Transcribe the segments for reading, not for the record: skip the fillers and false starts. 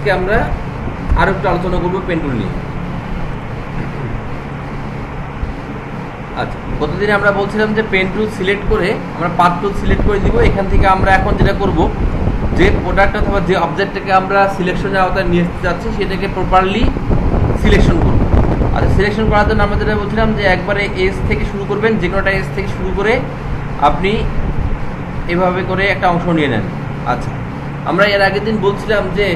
আজকে আমরা আরো একটু আলোচনা করবো পেন টুল নিয়ে। আচ্ছা, গতদিনে আমরা বলছিলাম যে পেন টুল সিলেক্ট করে আমরা পার্ট টুল সিলেক্ট করে দিব। এখান থেকে আমরা এখন যেটা করব, যে প্রোডাক্ট অথবা যে অবজেক্টটাকে আমরা সিলেকশনের আওতায় নিয়ে আসতে যাচ্ছি সেটাকে প্রপারলি সিলেকশন করব। আচ্ছা, সিলেকশন করার জন্য আমরা যেটা বলছিলাম যে একবারে এজ থেকে শুরু করবেন, যে কোনোটা এজ থেকে শুরু করে আপনি এভাবে করে একটা অংশ নিয়ে নেন। আচ্ছা, আমরা এর আগের দিন বলছিলাম যে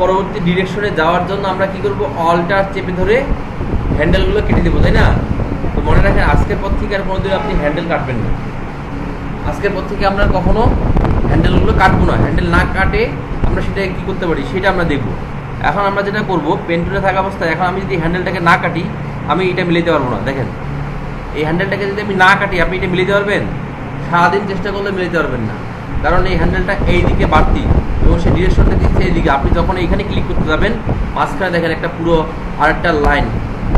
পরবর্তী ডিরেকশনে যাওয়ার জন্য আমরা কি করব, অল্টার চেপে ধরে হ্যান্ডেলগুলো কেটে দেবো, তাই না? তো মনে রাখেন, আজকের পর থেকে আর কোনোদিন আপনি হ্যান্ডেল কাটবেন না। আজকের পর থেকে আমরা কখনো হ্যান্ডেলগুলো কাটবো না। হ্যান্ডেল না কাটে আমরা সেটা কী করতে পারি সেটা আমরা দেখব। এখন আমরা যেটা করব, পেন টুলে থাকা অবস্থায় এখন আমি যদি হ্যান্ডেলটাকে না কাটি, আমি এটা মিলাতে পারবো না। দেখেন, এই হ্যান্ডেলটাকে যদি আমি না কাটি, আপনি এটা মিলাতে পারবেন? সারাদিন চেষ্টা করলে মিলাতে পারবেন না, কারণ এই হ্যান্ডেলটা এই দিকে বাড়তি এবং সেই ডিরেকশনটা দিচ্ছে এইদিকে। আপনি যখন এইখানে ক্লিক করতে যাবেন, মাঝখানে দেখেন একটা পুরো আরেকটা লাইন,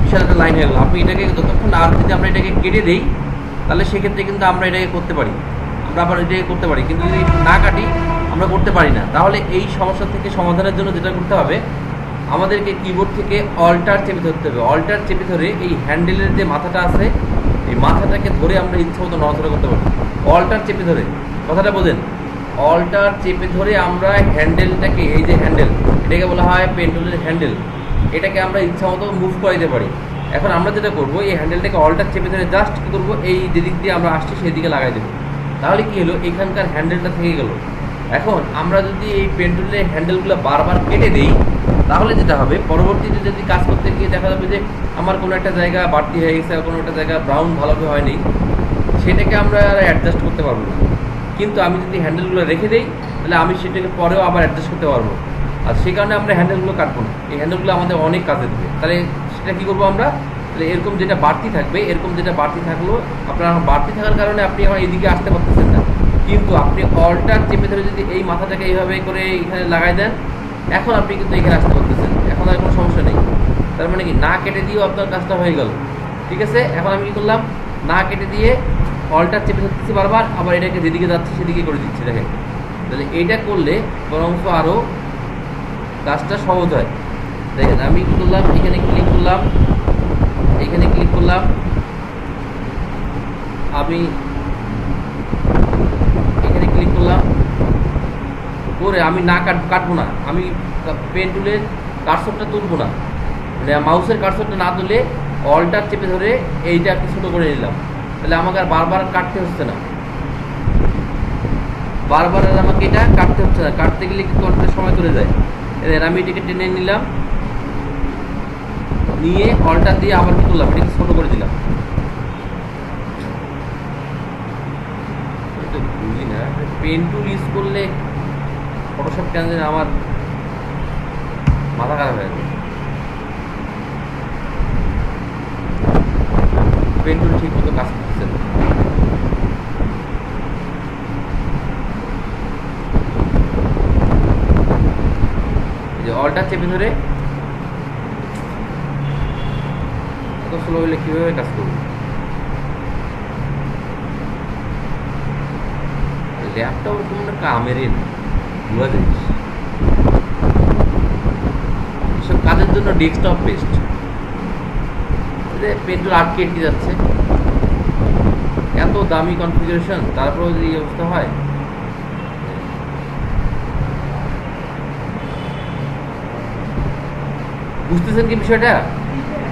বিশাল একটা লাইন হয়ে গেল। আপনি এটাকে যতক্ষণ আর যদি আমরা এটাকে কেটে দিই, তাহলে সেক্ষেত্রে কিন্তু আমরা এটাকে করতে পারি, আমরা আবার এটাকে করতে পারি, কিন্তু যদি না কাটি আমরা করতে পারি না। তাহলে এই সমস্যা থেকে সমাধানের জন্য যেটা করতে হবে, আমাদেরকে কিবোর্ড থেকে অল্টার চেপে ধরতে হবে। অল্টার চেপে ধরে এই হ্যান্ডেলের যে মাথাটা আছে, এই মাথাটাকে ধরে আমরা ইচ্ছা মতো নড়াচড়া করতে পারি। অল্টার চেপে ধরে, কথাটা বোঝেন, অল্টার চেপে ধরে আমরা হ্যান্ডেলটাকে, এই যে হ্যান্ডেল, এটাকে বলা হয় পেন টুলের হ্যান্ডেল, এটাকে আমরা ইচ্ছা মতো মুভ করে দিতে পারি। এখন আমরা যেটা করবো, এই হ্যান্ডেলটাকে অল্টার চেপে ধরে জাস্ট কী করবো, এই যেদিক দিয়ে আমরা আসছি সেই দিকে লাগাই দেবো। তাহলে কী হলো, এখানকার হ্যান্ডেলটা থেকে গেল। এখন আমরা যদি এই পেন টুলের হ্যান্ডেলগুলো বারবার কেটে দিই, তাহলে যেটা হবে, পরবর্তীতে যদি কাজ করতে গিয়ে দেখা যাবে যে আমার কোনো একটা জায়গা বাড়তি হয়ে গেছে, কোনো একটা জায়গা ব্রাউন ভালোভাবে হয়নি, সেটাকে আমরা অ্যাডজাস্ট করতে পারবো না। কিন্তু আমি যদি হ্যান্ডেলগুলো রেখে দিই, তাহলে আমি সেটাকে পরেও আবার অ্যাডজাস্ট করতে পারবো। আর সেই কারণে আমরা হ্যান্ডেলগুলো কাটবো না। এই হ্যান্ডেলগুলো আমাদের অনেক কাজে দেবে। তাহলে সেটা কী করবো আমরা, তাহলে এরকম যেটা বাড়তি থাকবে, এরকম যেটা বাড়তি থাকলো, আপনার বাড়তি থাকার কারণে আপনি আমার এইদিকে আসতে পারতেছেন না, কিন্তু আপনি অল্টার চেপে ধরে যদি এই মাথাটাকে এইভাবে করে এখানে লাগাই দেন, এখন আপনি কিন্তু এখানে আসতে পারতেছেন, এখন আর কোনো সমস্যা নেই। তার মানে কি, না কেটে দিয়েও আপনার কাজটা হয়ে গেল। ঠিক আছে, এখন আমি কী করলাম, না কেটে দিয়ে অল্টার চেপে ধরতেছি বারবার, আবার এটাকে যেদিকে যাচ্ছে সেদিকে করে দিচ্ছি। দেখেন, তাহলে এইটা করলে বরং আরও কাজটা সহজ হয়। দেখেন, আমি কী করলাম, এখানে ক্লিক করলাম, এখানে ক্লিক করলাম, আমি এখানে ক্লিক করলাম করে আমি না কাটবো না, আমি পেন টুলের কার্সরটা তুলবো না, মানে মাউসের কার্সরটা না তুলে অল্টার চেপে ধরে এইটা একটু ছোটো করে নিলাম। তাহলে আমাকে আর বারবার কাটতে হচ্ছে না, বারবার আর আমাকে এটা কাটতে হচ্ছে না। কাটতে গেলে কিন্তু অনেকটা সময় চলে যায়। এবার আমি এটাকে টেনে নিলাম, নিয়ে অল্টার দিয়ে আবার কি করলাম, এটাকে ছোটো করে দিলাম। বুঝি না, পেন টুল ইউজ করলে ফটোশপ কেন জানি আমার মাথা খারাপ হয়ে যায়। পেন টুল ঠিক মতো কাজ করছে না। যে অল্টার চেপে ধরে এত স্লো হলে কীভাবে কাজ করবো? ল্যাপটপ কোনো কামেরই না, বুঝা জিনিস। এসব কাজের জন্য ডেস্কটপ বেস্ট। পেন টুল আটকে যাচ্ছে, এত দামি কনফিগারেশন, তারপরেও যদি এই অবস্থা হয়। বুঝতেছেন কি বিষয়টা?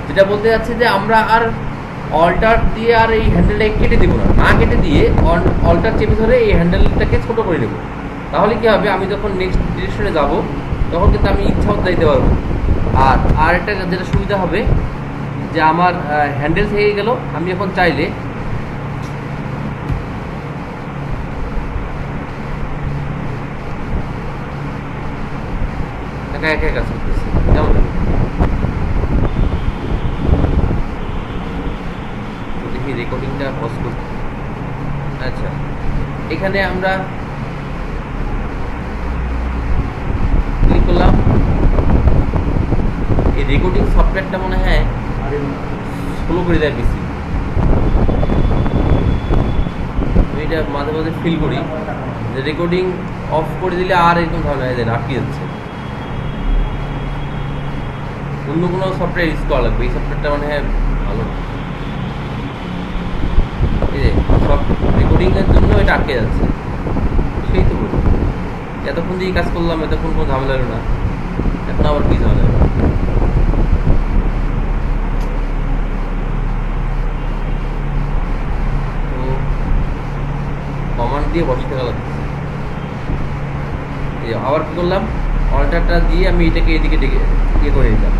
যেটা বলতে যাচ্ছে যে আমরা আর অল্টার দিয়ে আর এই হ্যান্ডেলটাকে কেটে দেবো না, না কেটে দিয়ে অল্টার চেপে ধরে এই হ্যান্ডেলটাকে ছোটো করে নেব। তাহলে কি হবে, আমি যখন নেক্সট ডিরেকশনে যাব তখন কিন্তু আমি ইচ্ছা মতো দিতে পারবো। আর একটা যেটা সুবিধা হবে, যে আমার হ্যান্ডেল থেকে গেল, আমি এখন চাইলে একা একা কাজ করতেছি। যেমন দেখি রেকর্ডিংটা পজ করতে। আচ্ছা, এখানে আমরা ক্লিক করলাম, এই রেকর্ডিং সফটওয়্যারটা মনে হয় স্লো করে দেয় বেশি। এটা মাঝে মাঝে ফিল করি যে রেকর্ডিং অফ করে দিলে আর এরকম ঝামেলা হয়ে যায়, আটকে যাচ্ছে। অন্য কোনো সফটওয়্যার ইউজ করা লাগবে, এই সফটওয়্যারটা মানে ভালো না। এই যে সব রেকর্ডিংয়ের জন্য এটা আটকে যাচ্ছে, সেই তো বলি এতক্ষণ দিয়ে কাজ করলাম, এতক্ষণ কোনো ঝামেলা হলো না, এখন আবার কি ঝামেলা হলো। তো কমান্ড দিয়ে বসতে গেল, আবার কি করলাম, অল্টারটা দিয়ে আমি এটাকে এদিকে ডেকে ইয়ে করে নিলাম।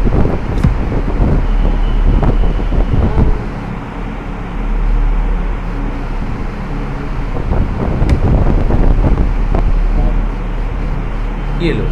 কি এলো